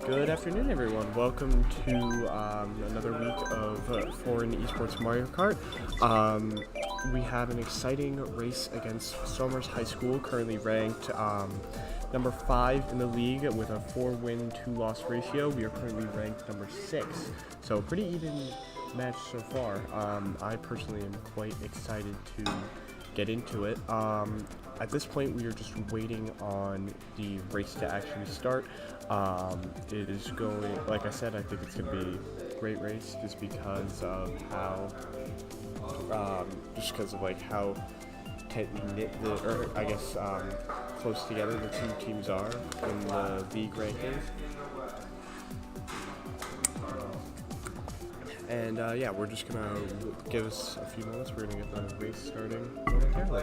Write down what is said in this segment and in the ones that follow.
Good afternoon, everyone. Welcome to another week of Foran Esports Mario Kart. We have an exciting race against Somers High School, currently ranked number 5 in the league with a 4-win, 2-loss ratio. We are currently ranked number 6, so a pretty even match so far. I personally am quite excited to get into it. At this point, we are just waiting on the race to actually start. It is going, like I said, I think it's going to be a great race just because of how, how tightly knit close together the two teams are in the league rankings. And yeah, we're just gonna give us a few moments. We're gonna get the race starting momentarily.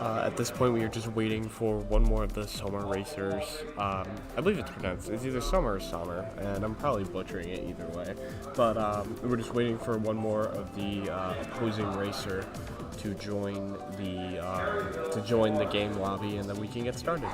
At this point, we are just waiting for one more of the Sommer racers. I believe it's either Sommer or Sommer, and I'm probably butchering it either way. But we're just waiting for one more of the opposing racer to join the game lobby, and then we can get started.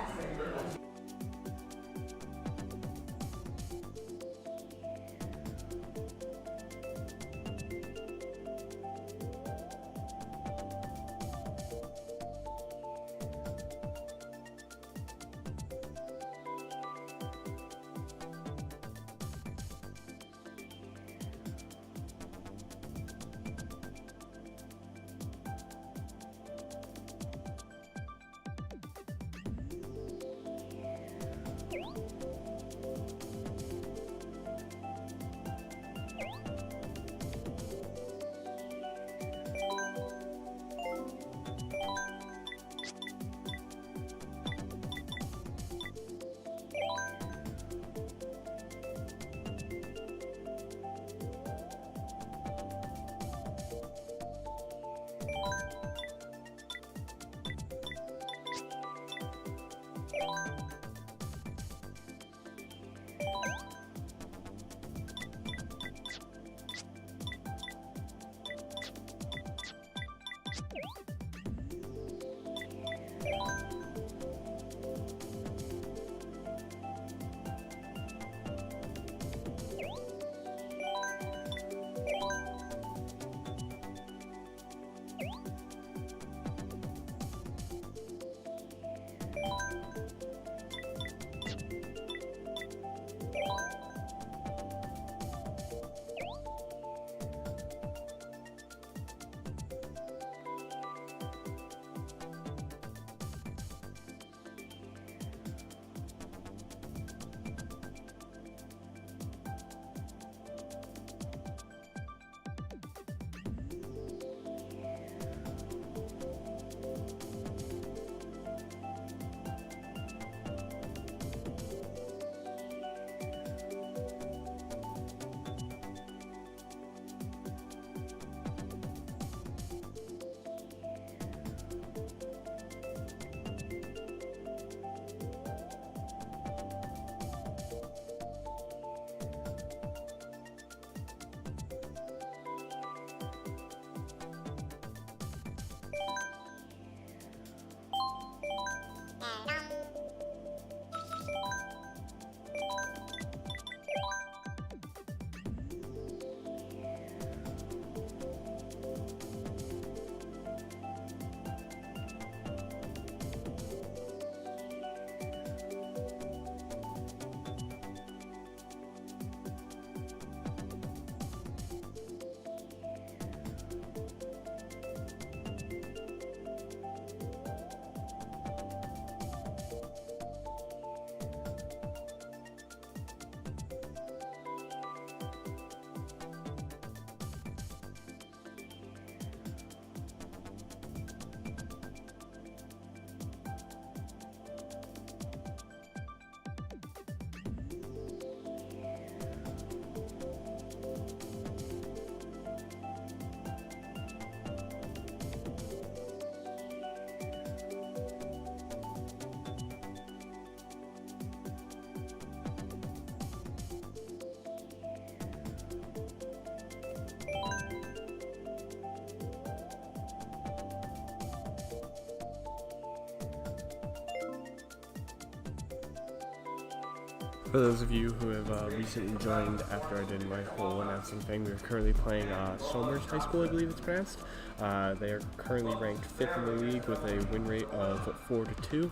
For those of you who have recently joined after I did my whole announcing thing, we're currently playing Somers High School, I believe it's pronounced. They are currently ranked 5th in the league with a win rate of 4-2.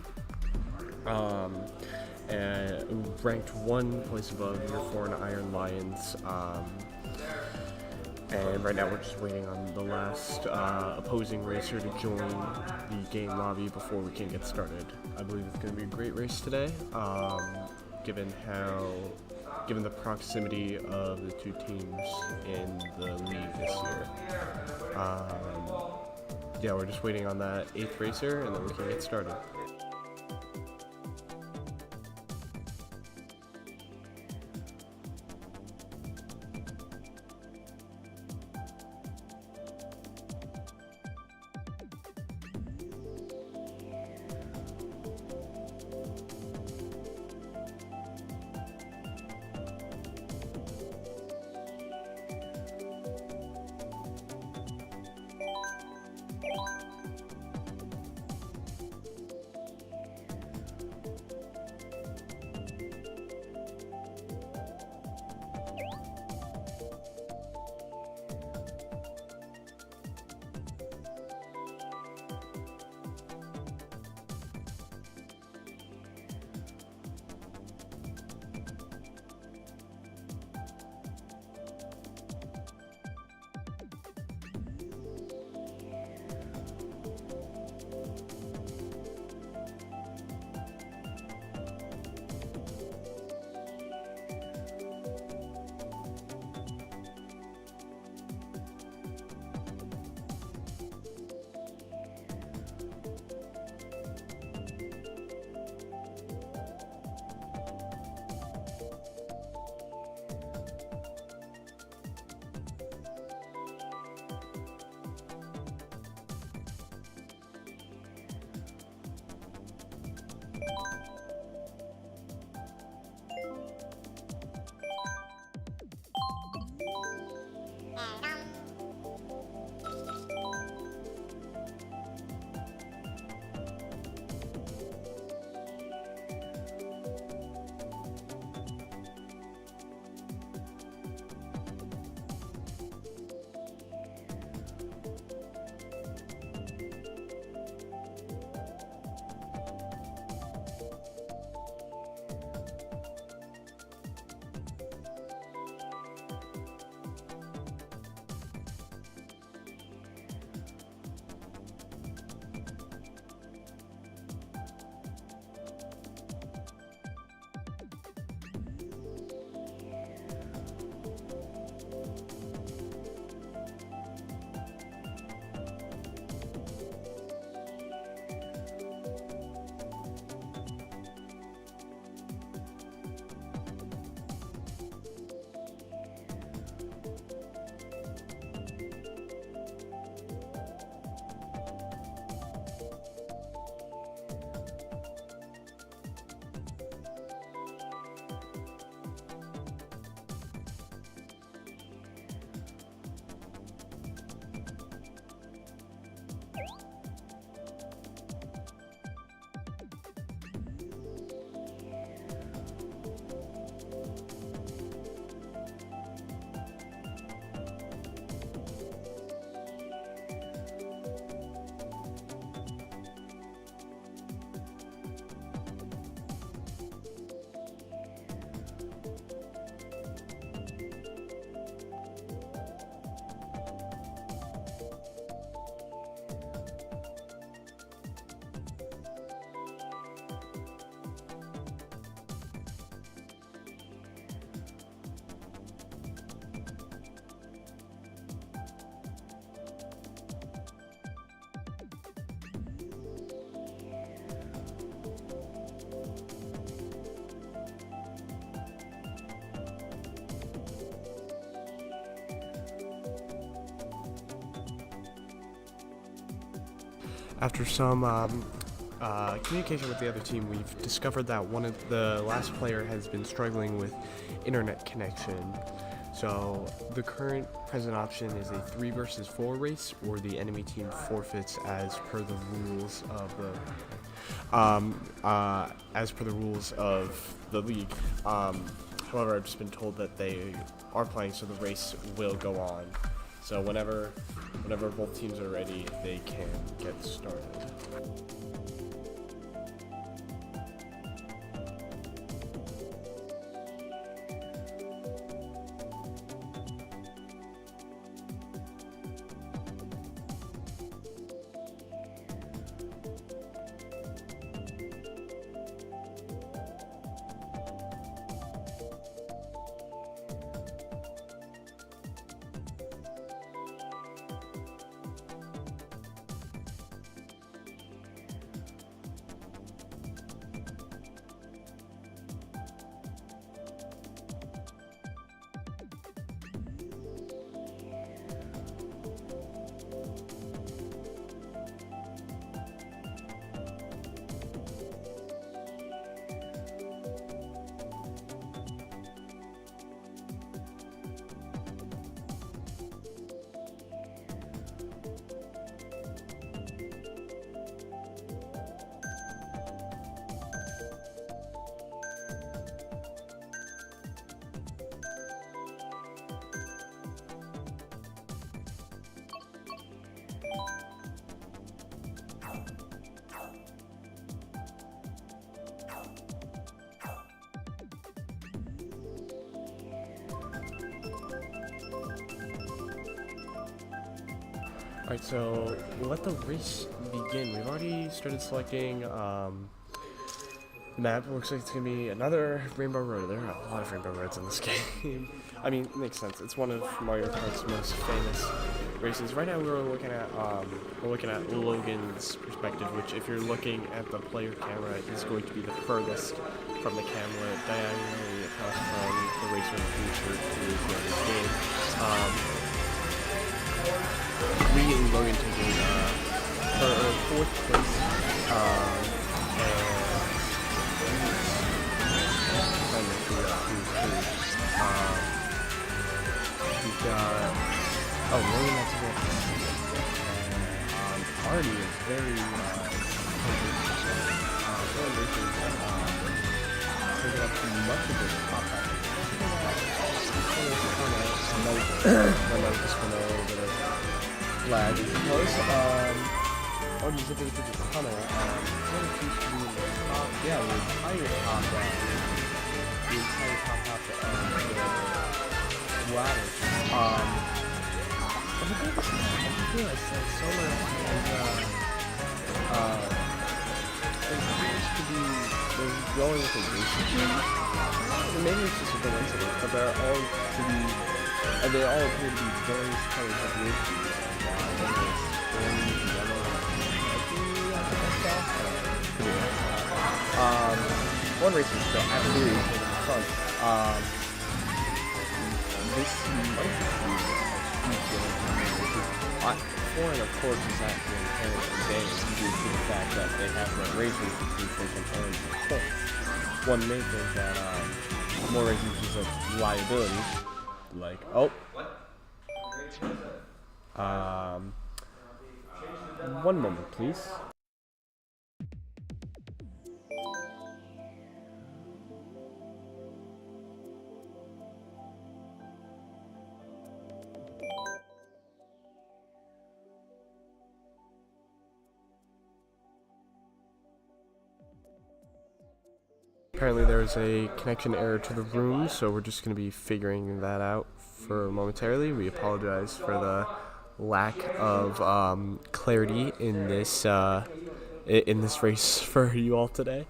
And ranked 1 place above your Foran Iron Lions. And right now we're just waiting on the last opposing racer to join the game lobby before we can get started. I believe it's going to be a great race today, given the proximity of the two teams in the league this year. Yeah, we're just waiting on that 8th racer, and then we can get started. After some communication with the other team, we've discovered that one of the last player has been struggling with internet connection. So the current present option is a 3 versus 4 race, or the enemy team forfeits as per the rules of the as per the rules of the league. However, I've just been told that they are playing, so the race will go on. So whenever both teams are ready, they can get started. Alright, so we'll let the race begin. We've already started selecting the map. It looks like it's going to be another Rainbow Road. There are a lot of Rainbow Roads in this game. I mean, it makes sense. It's one of Mario Kart's most famous races. Right now we're looking at Logan's perspective, which if you're looking at the player camera, he's going to be the furthest from the camera diagonally across from the racer in the future who is in this game. We and Logan taking fourth place, and we've got Logan that's Artie is very taking up much of this top half. I'm just gonna a little bit of lag, I suppose. Artie's zipping through the tunnel. Really seems to be in the top. Yeah, the entire top half. The entire top half of the ladder. But the thing is, I feel like Summer appears to be going with a racing team. Maybe it's just a coincidence, but they all appear to be various colors of racing teams. One race is still absolutely in the front. This might be Foran, of course, is at the inherent advantage due to the fact that they have more racing teams they can earn points. One may think that more racing is a liability. Like, one moment, please. Apparently there's a connection error to the room, so we're just going to be figuring that out for momentarily. We apologize for the lack of clarity in this race for you all today.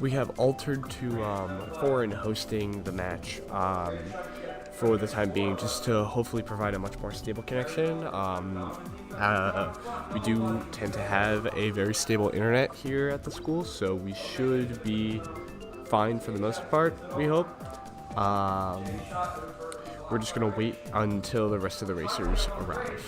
we have altered to Foran hosting the match for the time being, just to hopefully provide a much more stable connection. We do tend to have a very stable internet here at the school, so we should be fine for the most part, we hope. We're just going to wait until the rest of the racers arrive.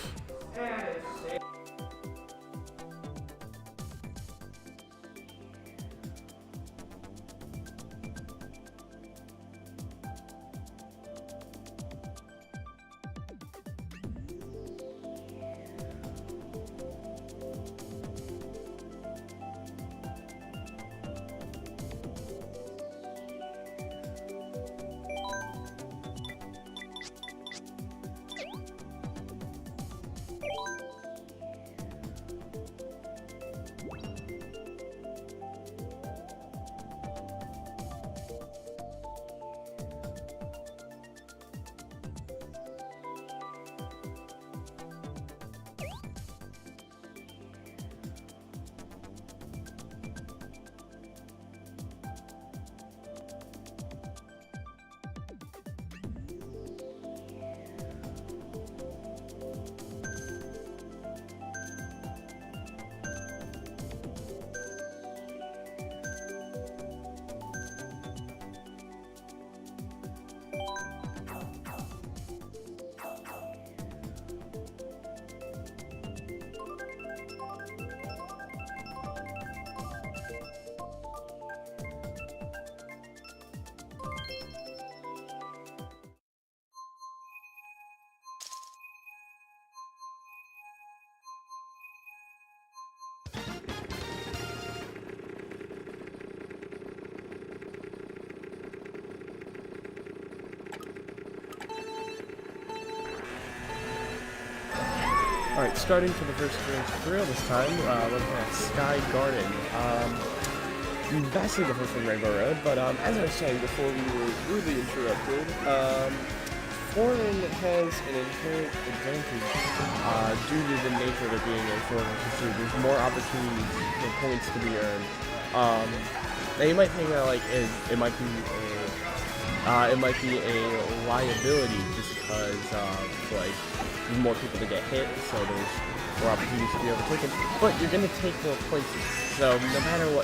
Alright, starting for the first race drill this time, looking at Sky Garden. Vastly different from Rainbow Road, but as I was saying before we were rudely interrupted, Foran has an inherent advantage due to the nature of it being a 4-versus-2. There's more opportunities for points to be earned. Now you might think that it might be a liability just because there's more people to get hit, so there's more opportunities to be overtaken. But you're gonna take more points, so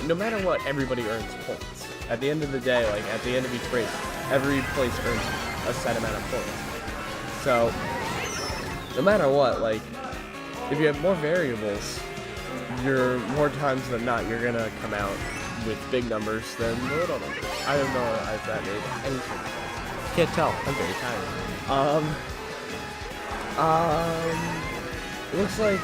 no matter what, everybody earns points. At the end of the day, at the end of each race, every place earns a set amount of points. So no matter what, if you have more variables, you're more times than not you're gonna come out with big numbers than little numbers. I don't know if that made any sense. Can't tell. I'm very tired. It looks like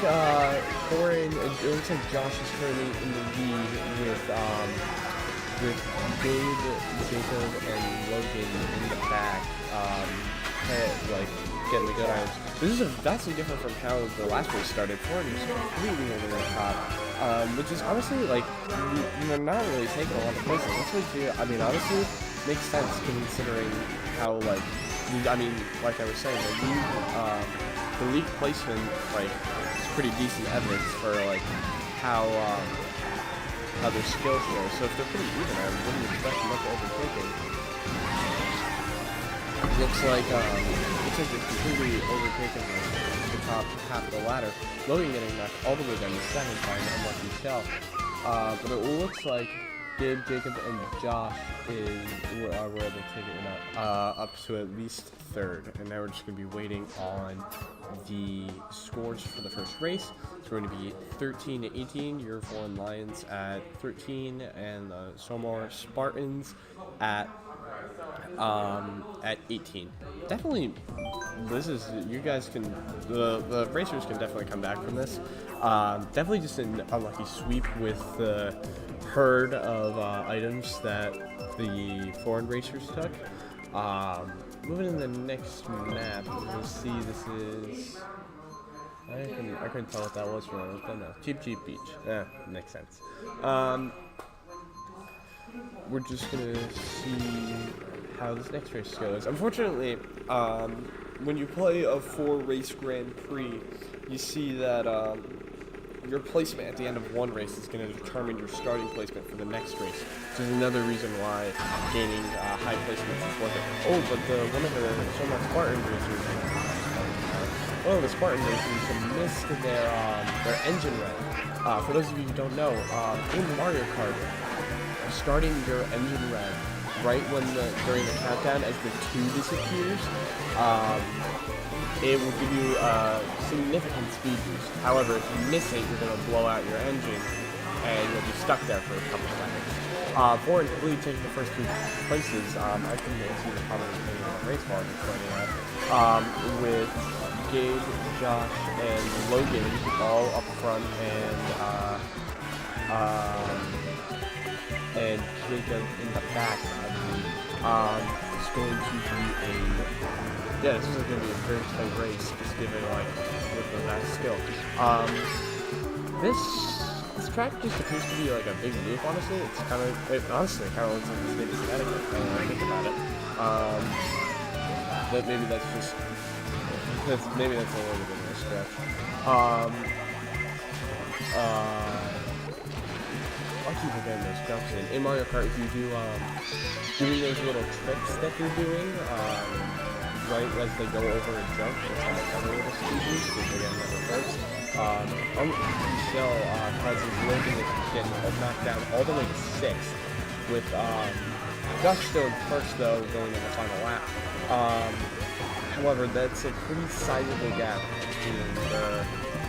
Foran. It looks like Josh is currently in the lead with Gabe, Jacob, and Logan in the back. Getting the good items. This is vastly different from how the last race started. Foran was completely over the top, which is honestly you're not really taking a lot of places. That's what honestly makes sense considering how like I was saying, the league placement is pretty decent evidence for how their skill shows. So if they're pretty even, I wouldn't expect much overtaking. Looks like they're completely overtaken the top half of the ladder. Logan getting knocked all the way down to second by an unlucky shell. But it looks like Gabe, Jacob, and Josh were able to take it up to at least third. And now we're just going to be waiting on the scores for the first race. It's going to be 13-18, your Foran Lions at 13, and the Somar Spartans at 18. Definitely, you guys can, the racers can definitely come back from this. Definitely just an unlucky sweep with the herd of items that the Foran racers took. Moving to the next map, you'll see this is, I couldn't tell what that was from it, but no, Cheap Beach. Makes sense. We're just gonna see how this next race goes. Unfortunately, when you play a 4-race Grand Prix, you see that your placement at the end of one race is going to determine your starting placement for the next race. Which is another reason why gaining high placements is worth it. Oh, but one of the Spartan racers, missed their engine rev. For those of you who don't know, in Mario Kart, starting your engine rev right during the countdown as the 2 disappears, it will give you a significant speed boost. However, if you miss it, you're going to blow out your engine and you'll be stuck there for a couple of seconds. Foran completely taking the first 2 places. I couldn't see the comment on the race bar with Gabe, Josh, and Logan all up front, and Jacob in the back, I believe. It's going to be this is going to be a very tight race, just given with that skill. This track just appears to be like a big loop. Honestly, it honestly kind of looks like the state of Connecticut when I think about it. But maybe that's just maybe that's a little bit of a stretch. I'll keep forgetting those jumps in Mario Kart. If you doing those little tricks that they're doing, right as they go over a jump, it's kind of a little speed boost because they get another first. Michelle causes Logan to get knocked down all the way to 6th, with Josh still in first though, going in the final lap. However, that's a pretty sizable gap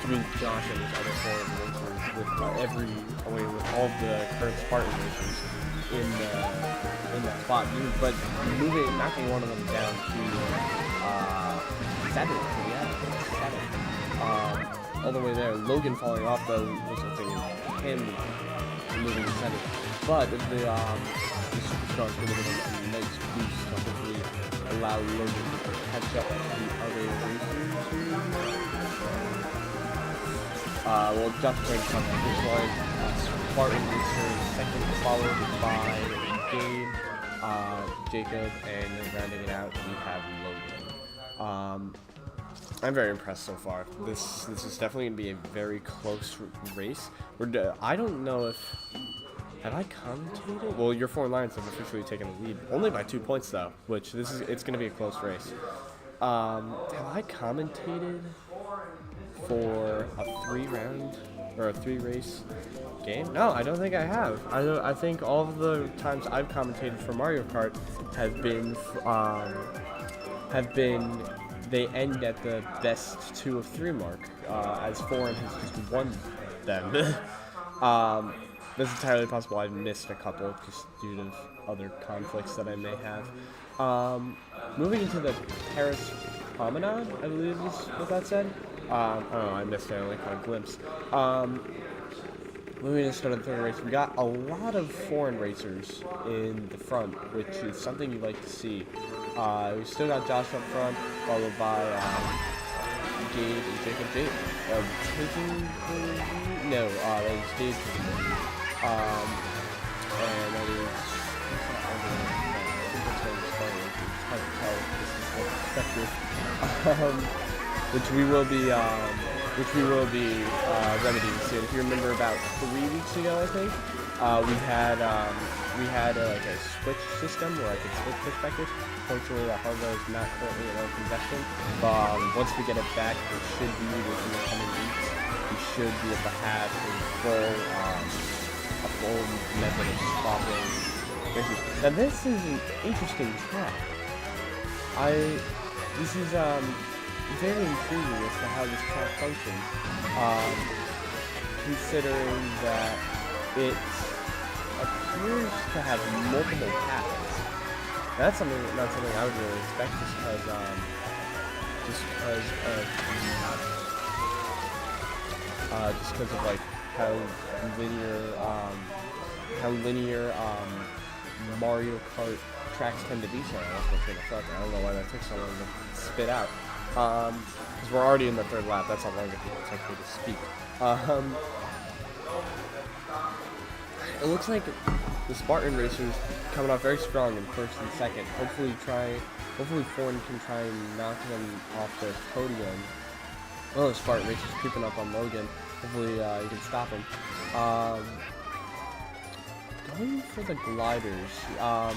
between Josh and his other 4 racers, with all of the current Spartan racers in that spot. But knocking one of them down to 7th, all the way there. Logan falling off though, resulting in him moving to 7th. But the Superstar is going to give him a nice boost to hopefully allow Logan to catch up to the other racers. Josh breaks on the finish line. Spartan racer second, followed by Gabe, Jacob, and rounding it out, we have Logan. I'm very impressed so far. This is definitely going to be a very close race. I don't know if... Have I commentated? Well, your Foreign Lions have officially taken the lead. Only by 2 points, though, which it's going to be a close race. Have I commentated for a 3-round or a 3-race game? No, I don't think I have. I think all of the times I've commentated for Mario Kart have been they end at the best 2 of 3 mark, as Foran has just won them. That's entirely possible. I've missed a couple just due to other conflicts that I may have. Moving into the Paris Promenade, I believe is what that said. I don't know, I missed it, I only caught a glimpse. Moving to start of the 3rd race, we got a lot of foreign racers in the front, which is something you like to see. We still got Josh up front, followed by Gabe and Jacob. Taking the lead? No, that is Dave taking the lead. And that is... which we will be remedying soon. If you remember, about 3 weeks ago, I think we had like a switch system where I could switch perspectives. Fortunately, the hardware is not currently in open possession, but once we get it back, it should be within the coming weeks. We should be able to have a full method of swapping races. Now, this is an interesting track. This is very intriguing as to how this track functions, considering that it appears to have multiple paths. Now, that's not something I would really expect, just because of like how linear Mario Kart tracks tend to be. Sorry, I lost my train of thought there. I don't know why that took so long to spit out. Because we're already in the 3rd lap. That's how long it takes me to speak. It looks like the Spartan racers coming off very strong in 1st and 2nd. Hopefully Foran can try and knock them off their podium Oh, the Spartan race is creeping up on Logan. Hopefully you can stop him. Going for the gliders. I'm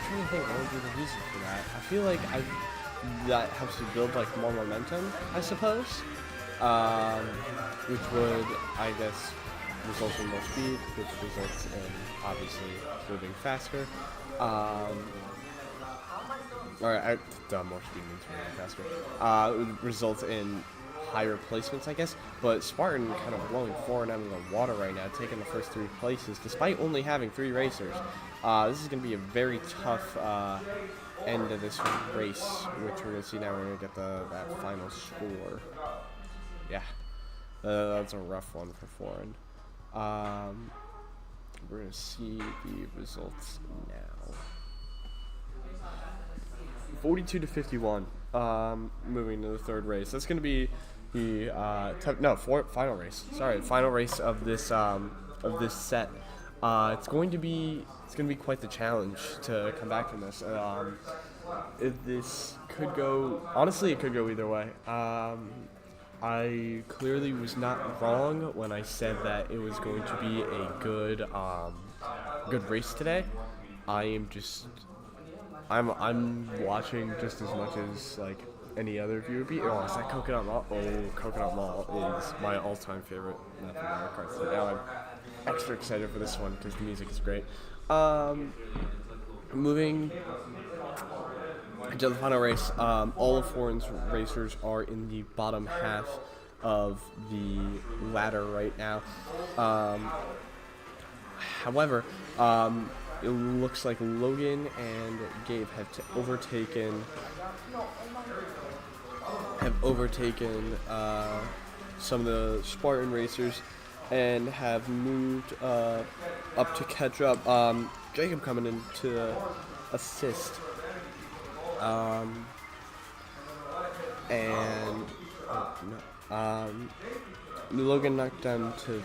trying to think what would be the reason for that. I feel like that helps you build like more momentum, I suppose. Which would, I guess, result in more speed, which results in obviously moving faster. More speed means moving faster. It would result in higher placements, I guess. But Spartan kind of blowing Foran out of the water right now, taking the first 3 places, despite only having 3 racers. This is going to be a very tough end of this race, which we're going to see now. We're going to get that final score. Yeah, that's a rough one for Foran. We're going to see the results now. 42-51. Moving to the 3rd race. That's going to be the final race. Sorry, final race of this set. It's going to be quite the challenge to come back from this. This could go. Honestly, it could go either way. I clearly was not wrong when I said that it was going to be a good race today. I'm watching just as much as like any other viewer would be. Oh, is that Coconut Mall? Oh, Coconut Mall is my all-time favorite map in Mario Kart. So now I'm extra excited for this one because the music is great. Moving to the final race, all of Foran's racers are in the bottom half of the ladder right now. However, it looks like Logan and Gabe have overtaken some of the Spartan racers and have moved up to catch up. Jacob coming in to assist. Logan knocked down to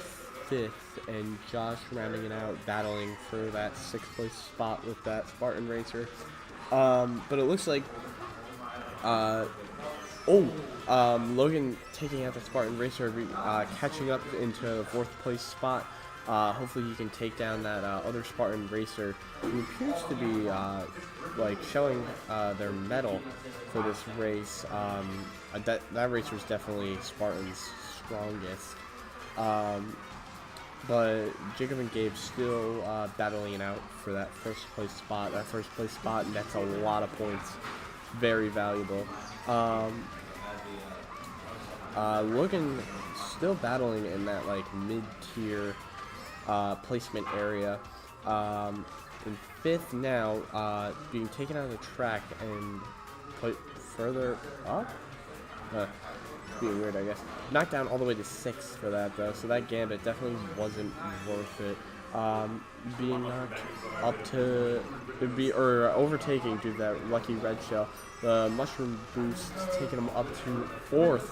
5th, and Josh rounding it out, battling for that 6th place spot with that Spartan racer. But it looks like Logan taking out the Spartan racer, catching up into the 4th place spot. Hopefully he can take down that other Spartan racer who appears to be showing their mettle for this race. That racer is definitely Spartan's strongest. But Jacob and Gabe still battling it out for that first place spot, and that's a lot of points. Very valuable. Logan still battling in that mid-tier placement area. In 5th now, being taken out of the track and put further up. Being weird, I guess. Knocked down all the way to 6th for that, though, so that gambit definitely wasn't worth it. Being knocked up to overtaking due to that lucky red shell. The mushroom boost taking him up to 4th.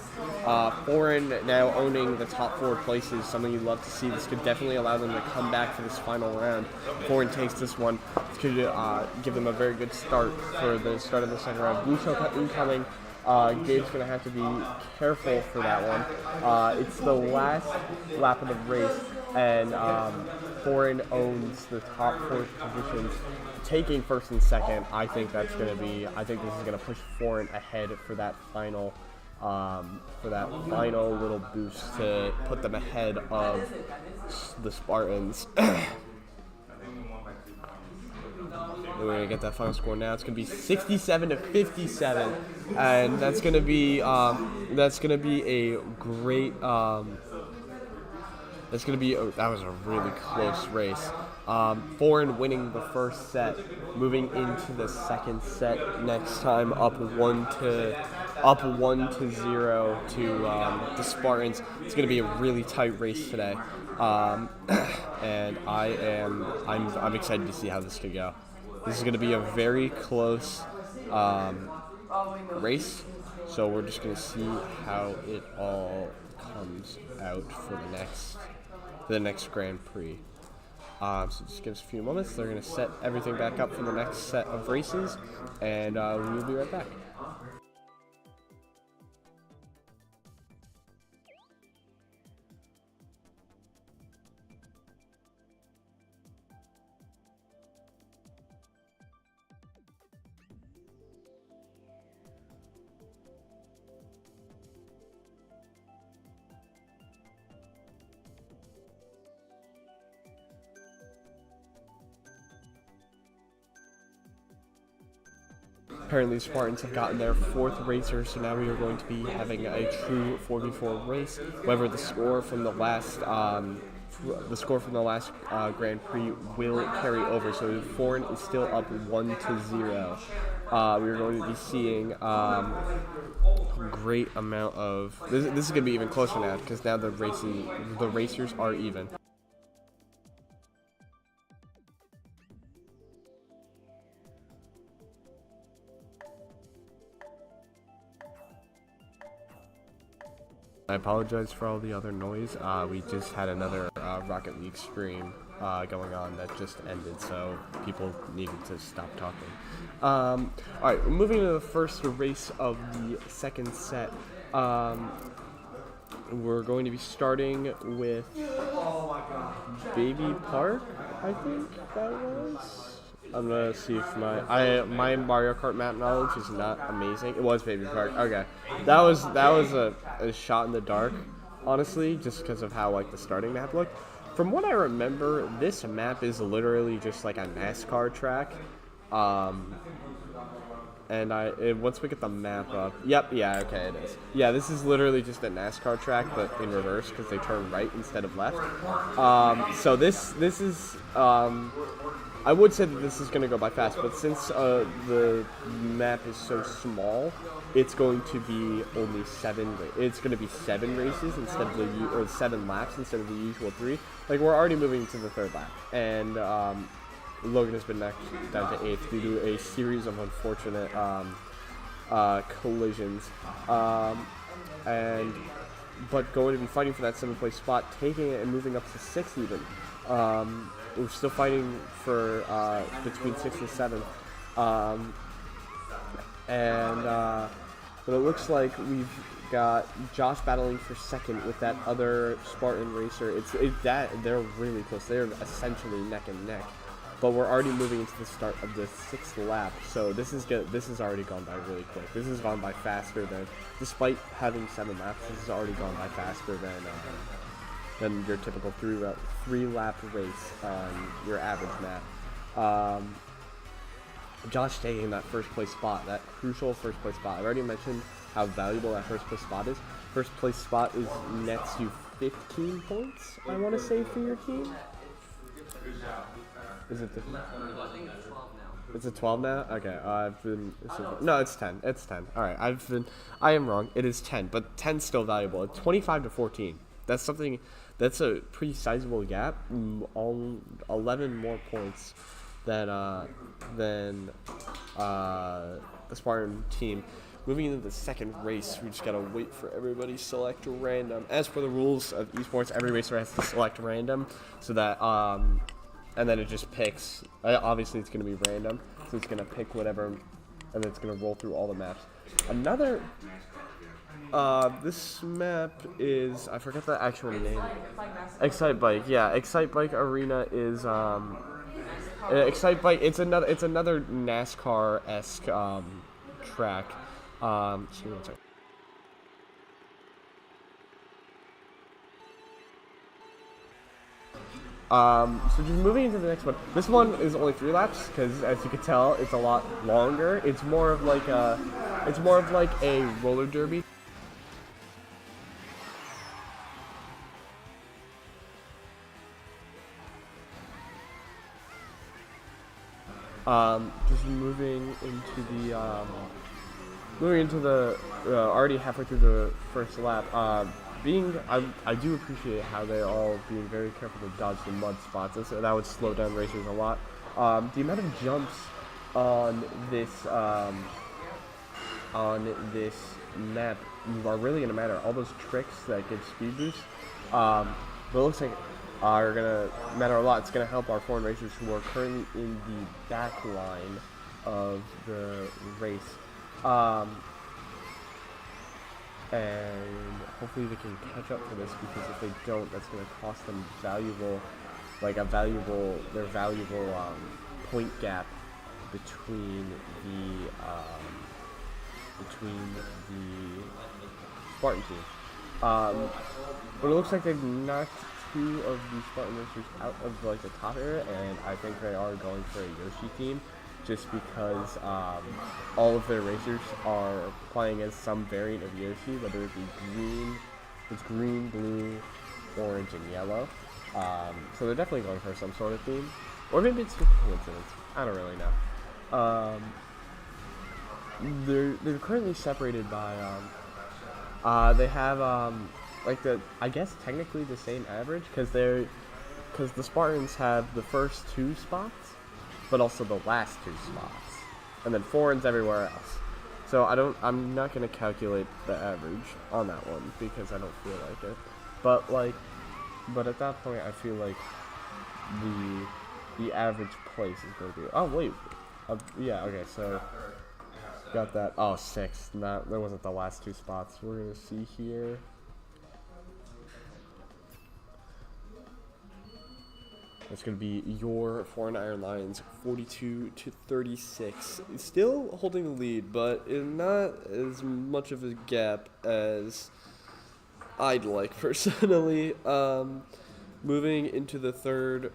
Foran now owning the top 4 places, something you'd love to see. This could definitely allow them to come back for this final round. Foran takes this one. This could give them a very good start for the start of the 2nd round. Blue shell incoming. Gabe's going to have to be careful for that one. It's the last lap of the race, and Foran owns the top 4 positions, taking 1st and 2nd. I think this is going to push Foran ahead for that final little boost to put them ahead of the Spartans. We're gonna get that final score now. It's gonna be 67-57, and that's gonna be a great. That was a really close race. Foran winning the 1st set, moving into the 2nd set next time, up 1-0 to the Spartans. It's gonna be a really tight race today, and I'm excited to see how this could go. This is going to be a very close race, so we're just going to see how it all comes out for the next Grand Prix. So just give us a few moments. They're going to set everything back up for the next set of races, and we'll be right back. Apparently, Spartans have gotten their 4th racer, so now we are going to be having a true 4v4 race. However, the score from the last Grand Prix will carry over, so Foran is still up 1-0. We are going to be seeing great amount of this is going to be even closer now because now the racers are even. I apologize for all the other noise. We just had another Rocket League stream going on that just ended, so people needed to stop talking. Alright, moving to the first race of the second set. We're going to be starting with Baby Park, I think that was. I'm gonna see if my Mario Kart map knowledge is not amazing. It was Baby Park. Okay, that was a shot in the dark, honestly, just because of how like the starting map looked. From what I remember, this map is literally just like a NASCAR track. And once we get the map up, yeah, okay, it is. Yeah, this is literally just a NASCAR track, but in reverse because they turn right instead of left. So this is I would say that this is going to go by fast, but since the map is so small, it's going to be only 7. It's going to be 7 races instead of or 7 laps instead of the usual 3. Like we're already moving to the 3rd lap, and Logan has been knocked down to 8th due to a series of unfortunate collisions, but going to be fighting for that 7th place spot, taking it and moving up to 6th even. We're still fighting for between 6th and 7th, but it looks like we've got Josh battling for 2nd with that other Spartan racer. They're really close. They're essentially neck and neck. But we're already moving into the start of the 6th lap, so this is good. This has already gone by really quick. This has gone by faster than, despite having 7 laps, this has already gone by faster than your typical 3-lap race on your average map. Josh taking that 1st place spot, that crucial 1st place spot. I already mentioned how valuable that 1st place spot is. 1st place spot is nets you 15 points, I want to say, for your team. Is it? It's a 12 now. Okay, no, it's 10. It's 10. All right, I am wrong. It is 10, but 10's still valuable. It's 25 to 14. That's something. That's a pretty sizable gap. 11 more points than the Spartan team. Moving into the 2nd race, we just gotta wait for everybody to select random. As for the rules of esports, every racer has to select random, so that and then it just picks. Obviously, it's gonna be random, so it's gonna pick whatever, and then it's gonna roll through all the maps. Another. This map is, I forgot the actual name. Excite Bike. Yeah, Excite Bike Arena is Excite Bike. It's another NASCAR-esque track. Excuse me one second. So just moving into the next one. This one is only 3 laps because, as you can tell, it's a lot longer. It's more of like a roller derby. Just moving into the already halfway through the 1st lap. I do appreciate how they're all being very careful to dodge the mud spots. That would slow down racers a lot. The amount of jumps on this map are really going to matter. All those tricks that give speed boosts, but it looks like are going to matter a lot. It's going to help our foreign racers who are currently in the back line of the race. And hopefully they can catch up for this, because if they don't, that's going to cost them valuable point gap between the Spartan team. But it looks like they've knocked 2 of the Spartan racers out of the top area, and I think they are going for a Yoshi team. just because all of their racers are playing as some variant of Yoshi, whether it be green, blue, orange, and yellow. So they're definitely going for some sort of theme. Or maybe it's just a coincidence. I don't really know. They're currently separated by they have like I guess technically the same average because the Spartans have the first 2 spots, but also the last 2 spots, and then Foran's everywhere else. So I'm not gonna calculate the average on that one because I don't feel like it. But at that point I feel like the average place is going to be. Oh wait, yeah, okay, so got that. Oh, 6. That wasn't the last 2 spots. We're gonna see here. It's gonna be your Foreign Iron Lions, 42-36. Still holding the lead, but not as much of a gap as I'd like personally. Moving into the third.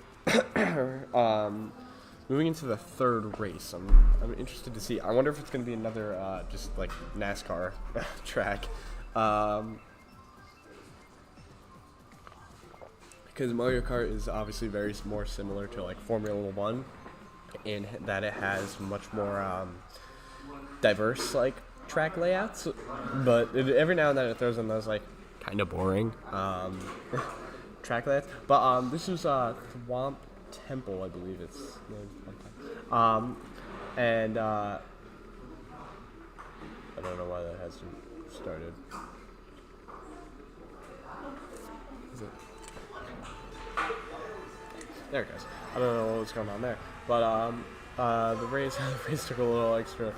Moving into the third race, I'm interested to see. I wonder if it's going to be another just like NASCAR track, because Mario Kart is obviously very more similar to like Formula One, in that it has much more diverse like track layouts. But every now and then it throws in those like kind of boring track layouts. But this is Swamp Temple, I believe it's named. And I don't know why that hasn't started. Is it? There it goes. I don't know what's going on there, but the race took a little extra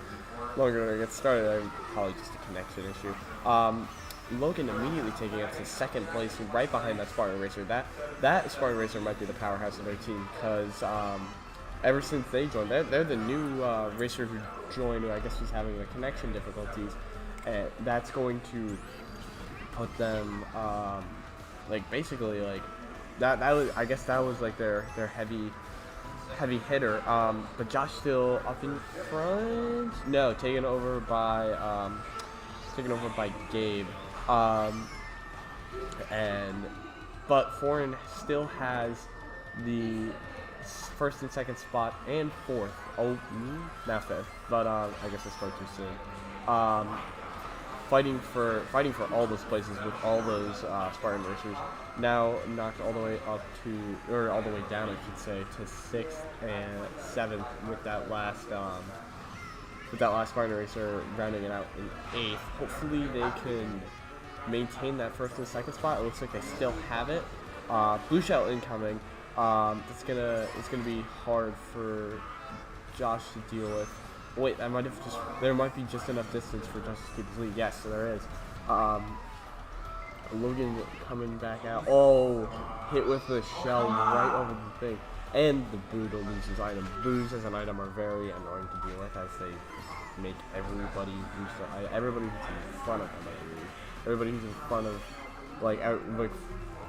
longer to get started. Probably just a connection issue. Logan immediately taking up to second place, right behind that Spartan racer. That Spartan racer might be the powerhouse of their team, because ever since they joined, they're the new racer who joined, who I guess was having the connection difficulties, and that's going to put them like basically like that was, I guess that was like their heavy hitter. But Josh still up in front. No, taken over by Gabe. But Foran still has the first and second spot and fourth. Oh, now fifth. But I guess I spoke too soon. Fighting for all those places with all those Spartan racers. Now knocked all the way up to, or all the way down, I should say, to 6th and 7th with that last Spartan racer rounding it out in 8th. Hopefully they can maintain that first and second spot. It looks like they still have it. Blue shell incoming. It's gonna be hard for Josh to deal with. Wait, there might be just enough distance for Josh to keep his lead. Yes, so there is. Logan coming back out. Oh, hit with the shell right over the thing. And the boo to lose his item. Boos as an item are very annoying to deal with, as they make everybody lose their, everybody who's in front of them, I believe. Everybody who's in front of,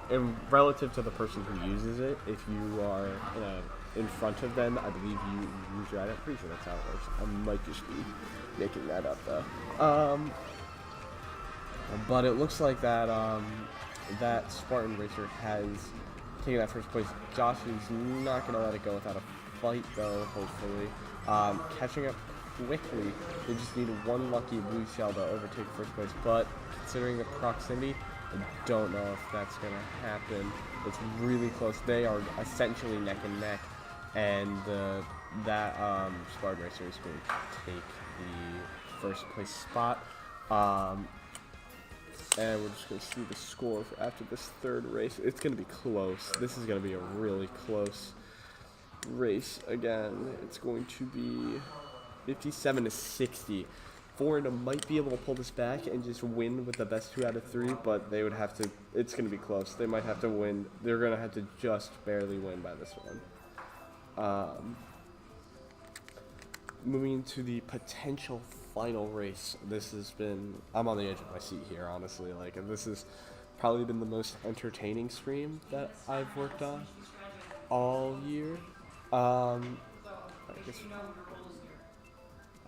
in relative to the person who uses it, if you are in front of them, I believe you lose your item. Pretty sure that's how it works. I might just be making that up though. But it looks like that that Spartan racer has taken that first place. Josh is not going to let it go without a fight though, hopefully. Catching up quickly. They just need one lucky blue shell to overtake first place, but considering the proximity, I don't know if that's going to happen. It's really close. They are essentially neck and neck, and that Spartan racer is going to take the first place spot. And we're just going to see the score for after this third race. It's going to be close. This is going to be a really close race again. It's going to be 57-60. Foran might be able to pull this back and just win with the best 2 out of 3, but they would have to, it's going to be close. They might have to win. They're going to have to just barely win by this one. Moving to the potential final race. This has been, I'm on the edge of my seat here, honestly. This has probably been the most entertaining stream that I've worked on all year. I guess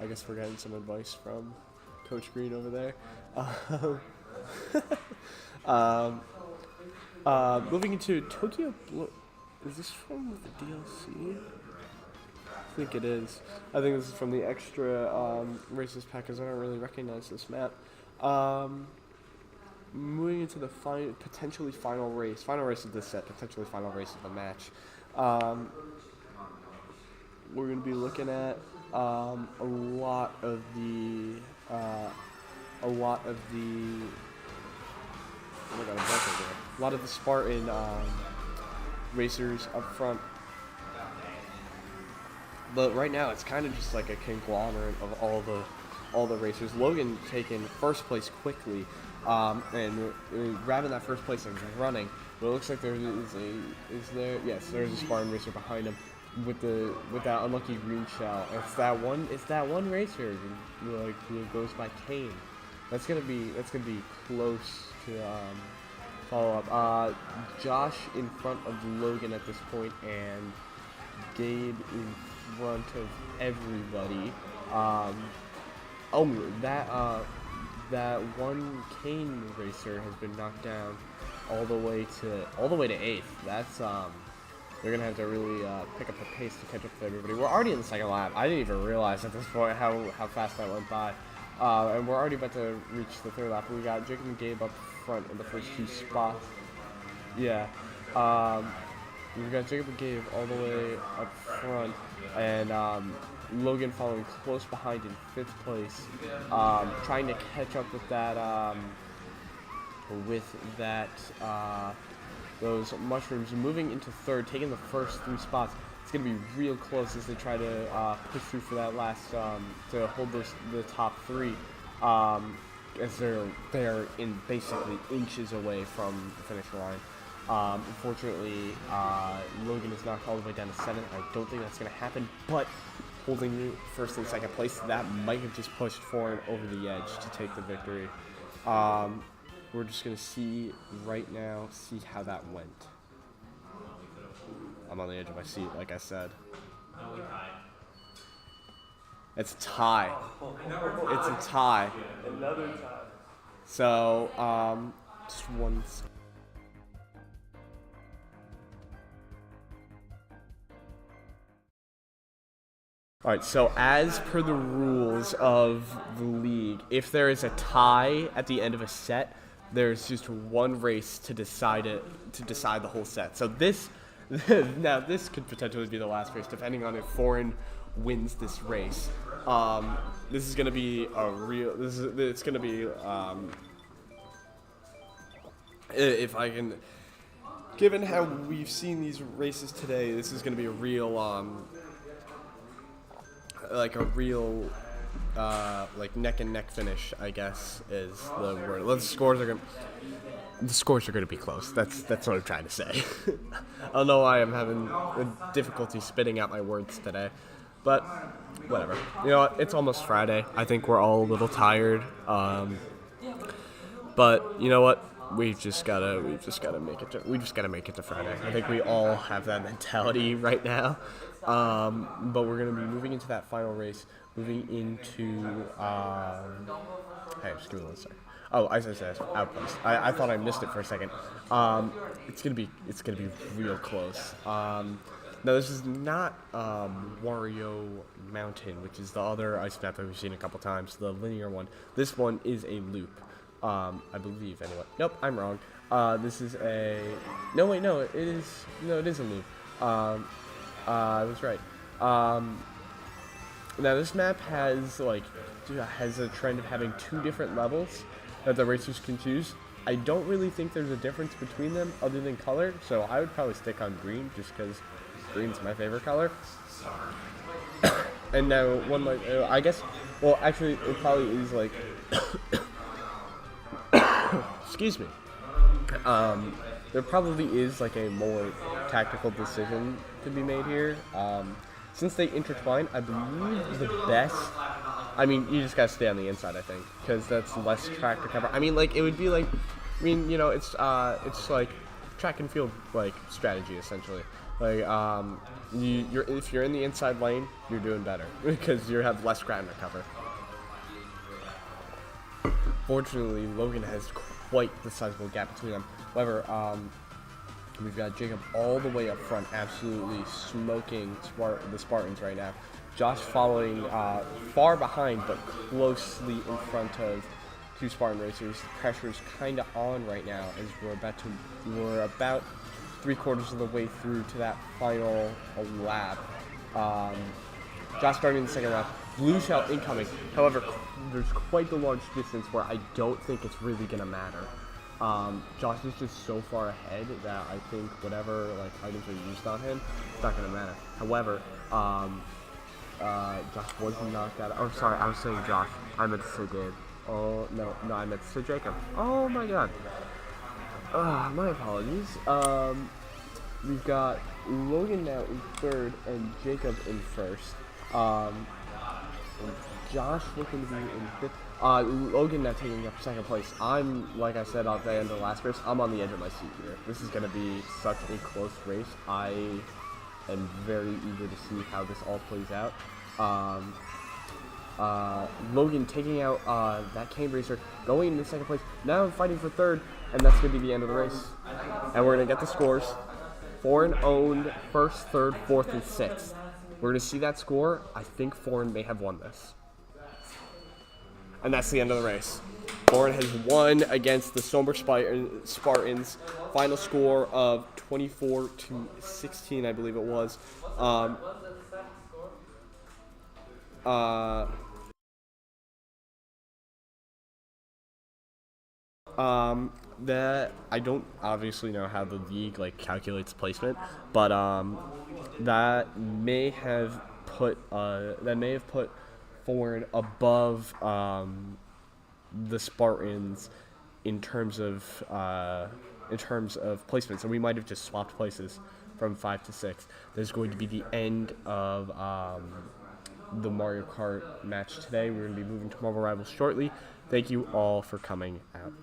I guess we're getting some advice from Coach Green over there. Moving into Tokyo Blue. Is this from the DLC? I think it is. I think this is from the extra races pack because I don't really recognize this map. Moving into the potentially final race of this set, potentially final race of the match. We're going to be looking at a lot of the Spartan racers up front. But right now it's kind of just like a conglomerate of all the racers. Logan taking first place quickly, and grabbing that first place and running. But it looks like there's a Spartan racer behind him with that unlucky green shell. It's that one racer who goes by Kane. That's gonna be close to follow up. Josh in front of Logan at this point, and Gabe in front of everybody. That one Kane racer has been knocked down all the way to eighth. That's they're gonna have to really pick up the pace to catch up with everybody. We're already in the second lap. I didn't even realize at this point how fast that went by. And we're already about to reach the third lap. We got Jacob and Gabe up front in the first two spots. Yeah. We've got Jacob and Gabe all the way up front, and Logan following close behind in fifth place, trying to catch up with those mushrooms. Moving into third, taking the first three spots. It's going to be real close as they try to push through for that last, to hold the top three, as they're in basically inches away from the finish line. Unfortunately, Logan is knocked all the way down to 7th. I don't think that's going to happen, but holding first and second place, that might have just pushed Foran over the edge to take the victory. We're just going to see how that went. I'm on the edge of my seat, like I said. It's a tie. It's a tie. Another tie. So, just one. Alright, so as per the rules of the league, if there is a tie at the end of a set, there's just one race to decide the whole set. So this could potentially be the last race, depending on if Foran wins this race. This is gonna be if I can, given how we've seen these races today, this is gonna be a real neck and neck finish, I guess is the word. The scores are gonna be close. That's what I'm trying to say. I don't know why I'm having difficulty spitting out my words today, but whatever. You know what? It's almost Friday. I think we're all a little tired. But you know what? We just gotta make it to Friday. I think we all have that mentality right now. But we're gonna be moving into that final race. Moving into hey, just give me 1 second. Oh, I said outpost. I thought I missed it for a second. It's gonna be real close. Now this is not Wario Mountain, which is the other ice map that we've seen a couple times, the linear one. This one is a loop. I believe anyway. Nope, I'm wrong. This is a it is a loop. I was right. Now this map has a trend of having 2 different levels that the racers can choose. I don't really think there's a difference between them other than color, so I would probably stick on green just because green's my favorite color. And now I guess, well, actually it probably is like excuse me. There probably is like a more tactical decision to be made here. Since they intertwine, I believe the best. I mean, you just gotta stay on the inside, I think, because that's less track to cover. I mean, like it would be like, it's like track and field like strategy essentially. Like if you're in the inside lane, you're doing better because you have less ground to cover. Fortunately, Logan has quite the sizable gap between them. However, we've got Jacob all the way up front, absolutely smoking the Spartans right now. Josh following far behind, but closely in front of two Spartan racers. The pressure's kind of on right now as we're about 3/4 of the way through to that final lap. Josh starting in the second lap. Blue shell incoming. However, there's quite the large distance where I don't think it's really gonna matter. Josh is just so far ahead that I think whatever like items are used on him, it's not gonna matter. However, Josh was knocked out. Oh, sorry, I was saying Josh. I meant to say Dave. Oh no, I meant to say Jacob. Oh my God. My apologies. We've got Logan now in third and Jacob in first. Josh looking to be in fifth. Logan now taking up second place. I'm, like I said at the end of the last race, I'm on the edge of my seat here. This is going to be such a close race. I am very eager to see how this all plays out. Logan taking out that cane racer, going into second place. Now fighting for third, and that's going to be the end of the race. And we're going to get the scores. Foran owned first, third, fourth, and sixth. We're going to see that score. I think Foran may have won this. And that's the end of the race. Foran has won against the Somer Spartans. Final score of 24-16, I believe it was. That I don't obviously know how the league like calculates placement, but that may have put Foran above the Spartans in terms of placement. So we might have just swapped places from 5 to 6. There's going to be the end of the Mario Kart match today. We're going to be moving to Marvel Rivals shortly. Thank you all for coming out.